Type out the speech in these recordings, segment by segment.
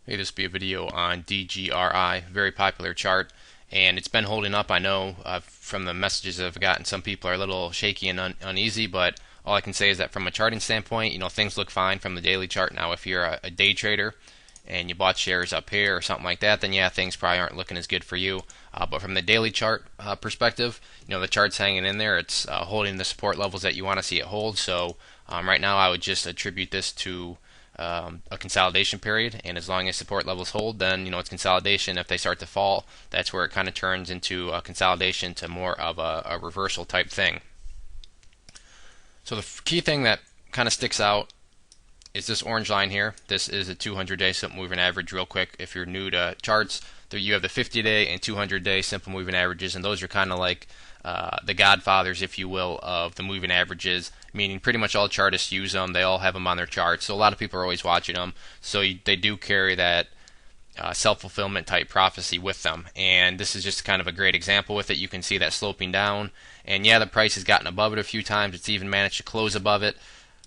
Hey, this will be a video on DGRI, very popular chart, and it's been holding up. I know from the messages I've gotten, some people are a little shaky and uneasy, but all I can say is that from a charting standpoint, things look fine from the daily chart. Now, if you're a day trader and you bought shares up here or something like that, then yeah, things probably aren't looking as good for you. But from the daily chart perspective, the chart's hanging in there. It's holding the support levels that you want to see it hold. So right now, I would just attribute this to a consolidation period, and as long as support levels hold, then it's consolidation. If they start to fall, that's where it kind of turns into a consolidation to more of a reversal type thing. So the key thing that kind of sticks out is this orange line here. This is a 200-day simple moving average. Real quick, if you're new to charts, there you have the 50-day and 200-day simple moving averages, and those are kind of like the godfathers, if you will, of the moving averages, meaning pretty much all chartists use them. They all have them on their charts, so a lot of people are always watching them. So they do carry that self-fulfillment type prophecy with them, and this is just kind of a great example with it. You can see that sloping down, and yeah, the price has gotten above it a few times. It's even managed to close above it,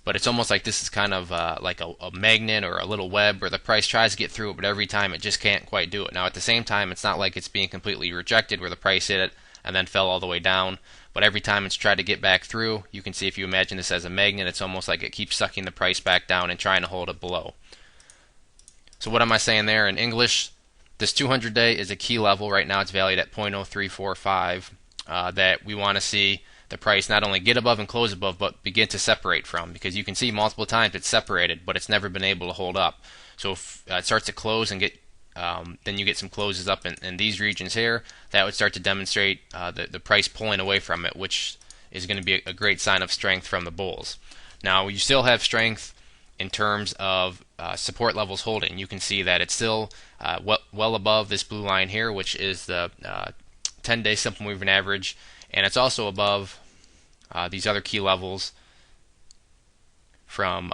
but it's almost like this is kind of like a magnet or a little web where the price tries to get through it, but every time it just can't quite do it. Now, at the same time, it's not like it's being completely rejected where the price hit it and then fell all the way down, but every time it's tried to get back through, you can see, if you imagine this as a magnet, it's almost like it keeps sucking the price back down and trying to hold it below. So what am I saying there in English? This 200-day is a key level. Right now it's valued at 0.0345 that we want to see the price not only get above and close above, but begin to separate from, because you can see multiple times it's separated, but it's never been able to hold up. So if it starts to close and get then you get some closes up in these regions here, that would start to demonstrate the price pulling away from it, which is going to be a great sign of strength from the bulls. Now, you still have strength in terms of support levels holding. You can see that it's still well above this blue line here, which is the 10-day simple moving average, and it's also above these other key levels from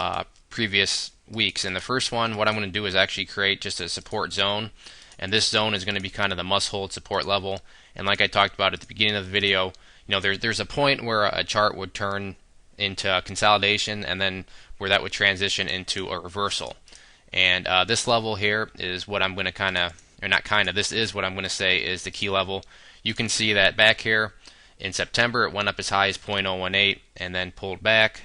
previous weeks. In the first one, what I'm going to do is actually create just a support zone, and this zone is going to be kind of the must-hold support level. And like I talked about at the beginning of the video, there's a point where a chart would turn into a consolidation, and then where that would transition into a reversal. And this level here is what I'm going to this is what I'm going to say is the key level. You can see that back here in September it went up as high as 0.018 and then pulled back.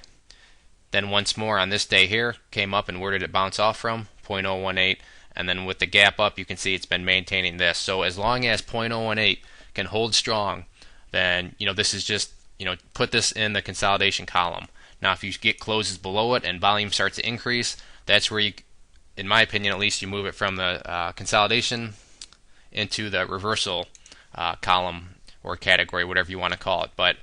Then once more on this day here, came up, and where did it bounce off from? 0.018, and then with the gap up, you can see it's been maintaining this. So as long as 0.018 can hold strong, then this is just put this in the consolidation column. Now, if you get closes below it and volume starts to increase, that's where you, in my opinion at least, you move it from the consolidation into the reversal column or category, whatever you want to call it. But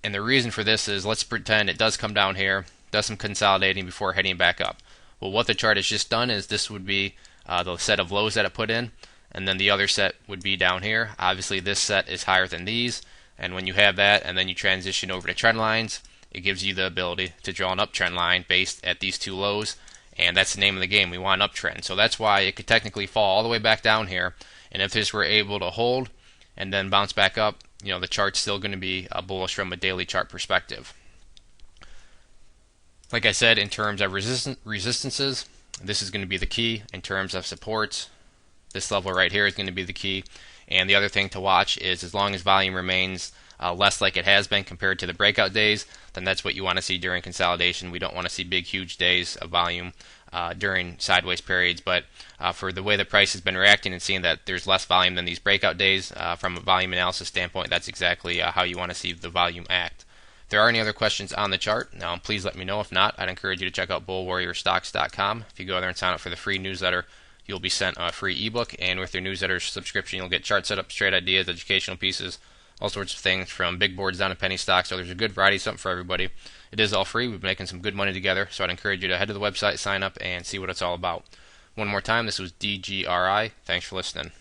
and the reason for this is, let's pretend it does come down here, does some consolidating before heading back up. Well, what the chart has just done is this would be the set of lows that it put in, and then the other set would be down here. Obviously, this set is higher than these, and when you have that and then you transition over to trend lines, it gives you the ability to draw an uptrend line based at these two lows, and that's the name of the game. We want an uptrend. So that's why it could technically fall all the way back down here, and if this were able to hold and then bounce back up, the chart's still going to be bullish from a daily chart perspective. Like I said, in terms of resistances, this is going to be the key. In terms of supports, this level right here is going to be the key. And the other thing to watch is, as long as volume remains less like it has been compared to the breakout days, then that's what you want to see during consolidation. We don't want to see big, huge days of volume during sideways periods, but for the way the price has been reacting and seeing that there's less volume than these breakout days, from a volume analysis standpoint, that's exactly how you want to see the volume act. If there are any other questions on the chart, now please let me know. If not, I'd encourage you to check out bullwarriorstocks.com. If you go there and sign up for the free newsletter, you'll be sent a free ebook, and with your newsletter subscription, you'll get chart setups, trade ideas, educational pieces, all sorts of things, from big boards down to penny stocks. So there's a good variety, something for everybody. It is all free. We've been making some good money together, so I'd encourage you to head to the website, sign up, and see what it's all about. One more time, this was DGRI. Thanks for listening.